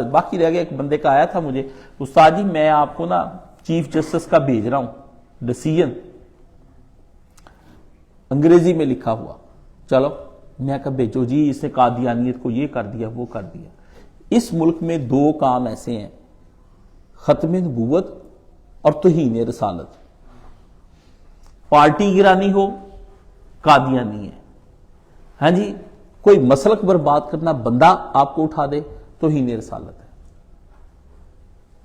باقی رہ گیا ایک بندے کا آیا تھا مجھے، استاد جی میں آپ کو نا چیف جسٹس کا بھیج رہا ہوں ڈیسیژن انگریزی میں لکھا ہوا، چلو میں کہا بھیجو جی، اس نے قادیانیت کو یہ کر دیا وہ کر دیا۔ اس ملک میں دو کام ایسے ہیں، ختم نبوت اور توہین رسالت۔ پارٹی گرانی ہو قادیانی ہے، ہاں جی، کوئی مسلک برباد کرنا بندہ آپ کو اٹھا دے توہین رسالت ہے۔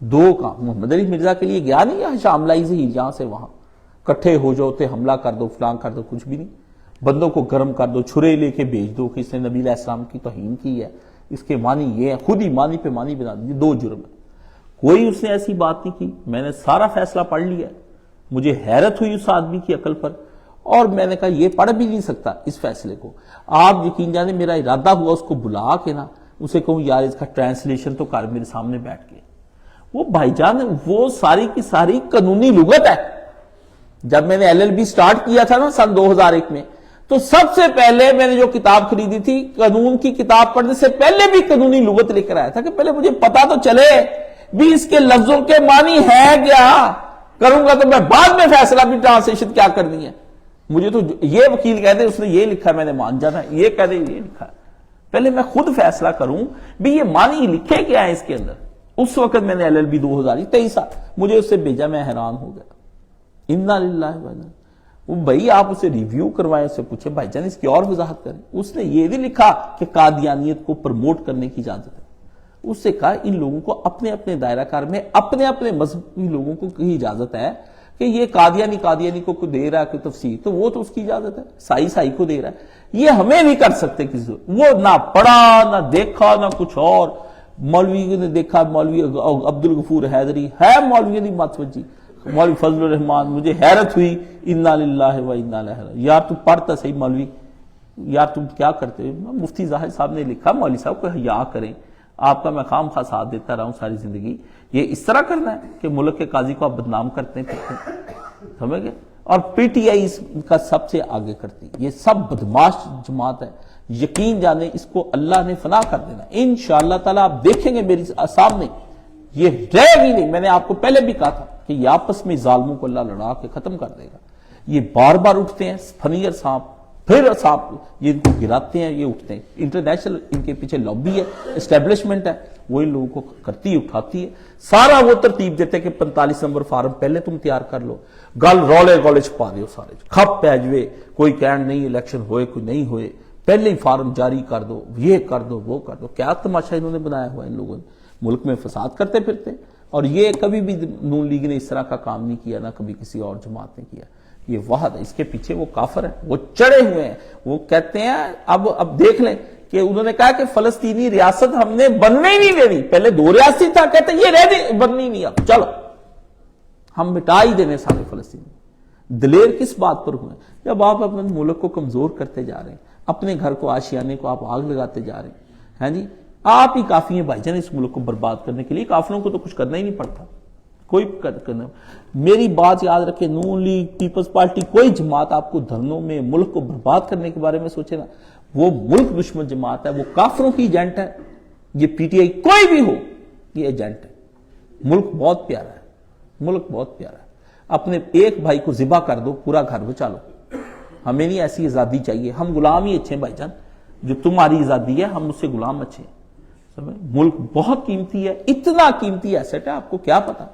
دو کام محمد علی مرزا کے لیے گیا نہیں ہے شام لائی سے یہاں سے وہاں، کٹھے ہو جاؤ تے حملہ کر دو فلان کر دو، کچھ بھی نہیں، بندوں کو گرم کر دو، چھرے لے کے بھیج دو کہ اس نے نبی علیہ السلام کی توہین کی ہے، اس کے معنی یہ ہے، خود ہی معنی پہ معنی بنا دیجیے، دو جرم ہے۔ کوئی اس نے ایسی بات نہیں کی، میں نے سارا فیصلہ پڑھ لیا، مجھے حیرت ہوئی اس آدمی کی عقل پر، اور میں نے کہا یہ پڑھ بھی نہیں سکتا اس فیصلے کو۔ آپ یقین جانے میرا ارادہ ہوا اس کو بلا کے نا اسے کہوں یار اس کا ٹرانسلیشن تو کر میرے سامنے بیٹھ کے۔ وہ بھائی جان وہ ساری کی ساری قانونی لغت ہے۔ جب میں نے LLB سٹارٹ کیا تھا نا سن 2001 میں، تو سب سے پہلے میں نے جو کتاب خریدی تھی قانون کی کتاب پڑھنے سے پہلے بھی قانونی لغت لے کر آیا تھا کہ پہلے مجھے پتا تو چلے بھی اس کے لفظوں کے معنی ہے کیا، کروں گا تو میں بعد میں فیصلہ بھی ٹرانسلیشن کیا کرنی ہے۔ مجھے تو یہ وکیل کہہ دے اس نے یہ لکھا میں نے مان جانا ہے، یہ کہہ دے یہ لکھا، پہلے میں خود فیصلہ کروں بھی یہ معنی لکھے کیا ہے اس کے اندر۔ اس وقت میں نے LLB 2023 مجھے اس سے بھیجا، میں حیران ہو گیا، انا للہ و انا۔ وہ بھائی آپ اسے ریویو کروائیں، اسے پوچھے بھائی جان اس کی اور وضاحت کریں۔ اس نے یہ نہیں لکھا کہ قادیانیت کو پروموٹ کرنے کی اجازت ہے، اس سے کہا ان لوگوں کو اپنے اپنے دائرہ کار میں اپنے اپنے مذہبی لوگوں کو کی اجازت ہے کہ یہ قادیانی کو دے رہا ہے کوئی تفسیر تو وہ تو اس کی اجازت ہے، سائی کو دے رہا ہے، یہ ہمیں نہیں کر سکتے کسی، وہ نہ پڑھا نہ دیکھا نہ کچھ اور۔ مولوی نے دیکھا، مولوی عبدالغفور حیدری ہے مولوی نے متوجی، مولوی فضل الرحمان، مجھے حیرت ہوئی، انا للہ و انا الیہ راجعون۔ یار تم پڑھتا صحیح مولوی، یار تم کیا کرتے ہو؟ مفتی زاہد صاحب نے لکھا مولوی صاحب کو حیا کریں، آپ کا میں خام خواہ ساتھ دیتا رہا ہوں ساری زندگی، یہ اس طرح کرنا ہے کہ ملک کے قاضی کو آپ بدنام کرتے ہیں، سمجھ گئے؟ اور PTI اس کا سب سے آگے کرتی، یہ سب بدماش جماعت ہے، یقین جانے اس کو اللہ نے فنا کر دینا انشاءاللہ تعالی۔ آپ دیکھیں گے میری سامنے یہ رہے گی نہیں، میں نے آپ کو پہلے بھی کہا تھا کہ یہ آپس میں ظالموں کو اللہ لڑا کے ختم کر دے گا۔ یہ بار بار اٹھتے ہیں فنیر صاحب، پھر صاحب یہ ان کو گراتے ہیں، یہ اٹھتے ہیں، انٹرنیشنل ان کے پیچھے لابی ہے، اسٹیبلشمنٹ ہے، وہ ان لوگوں کو کرتی اٹھاتی ہے، سارا وہ ترتیب دیتے ہیں کہ 45 نمبر فارم پہلے تم تیار کر لو، گل رولے چھپا دیو سارے، کھپ پہ جوے، کوئی کہن نہیں الیکشن ہوئے کوئی نہیں ہوئے، پہلے ہی فارم جاری کر دو، یہ کر دو وہ کر دو۔ کیا تماشا انہوں نے بنایا ہوا ان لوگوں نے، ملک میں فساد کرتے پھرتے، اور یہ کبھی بھی نون لیگ نے اس طرح کا کام نہیں کیا، نہ کبھی کسی اور جماعت نے کیا، یہ وحد ہے۔ اس کے پیچھے وہ کافر ہیں، وہ چڑے ہوئے ہیں، وہ کہتے ہیں اب دیکھ لیں کہ انہوں نے کہا کہ فلسطینی ریاست ہم نے بننے ہی نہیں دینی، پہلے 2 ریاستی تھا، کہتے ہیں یہ رہ بننی نہیں، اب چلو ہم مٹا ہی دینے سارے فلسطینی۔ دلیر کس بات پر ہوئے؟ جب آپ اپنے ملک کو کمزور کرتے جا رہے ہیں، اپنے گھر کو آشیانے کو آپ آگ لگاتے جا رہے ہیں، ہاں جی، آپ ہی کافی ہیں بھائی جان اس ملک کو برباد کرنے کے لیے، کافروں کو تو کچھ کرنا ہی نہیں پڑتا، کوئی کرنا۔ میری بات یاد رکھے، نون لیگ، پیپلز پارٹی، کوئی جماعت آپ کو دھرنوں میں ملک کو برباد کرنے کے بارے میں سوچے نا، وہ ملک دشمن جماعت ہے، وہ کافروں کی ایجنٹ ہے۔ یہ PTI کوئی بھی ہو یہ ایجنٹ ہے۔ ملک بہت پیارا ہے، ملک بہت پیارا ہے، اپنے ایک بھائی کو ذبح کر دو پورا گھر بچا لو، ہمیں نہیں ایسی آزادی چاہیے، ہم غلام ہی اچھے ہیں بھائی جان، جو تمہاری آزادی ہے ہم اس سے غلام اچھے ہیں۔ ملک بہت قیمتی ہے، اتنا قیمتی ایسٹ ہے آپ کو کیا پتا۔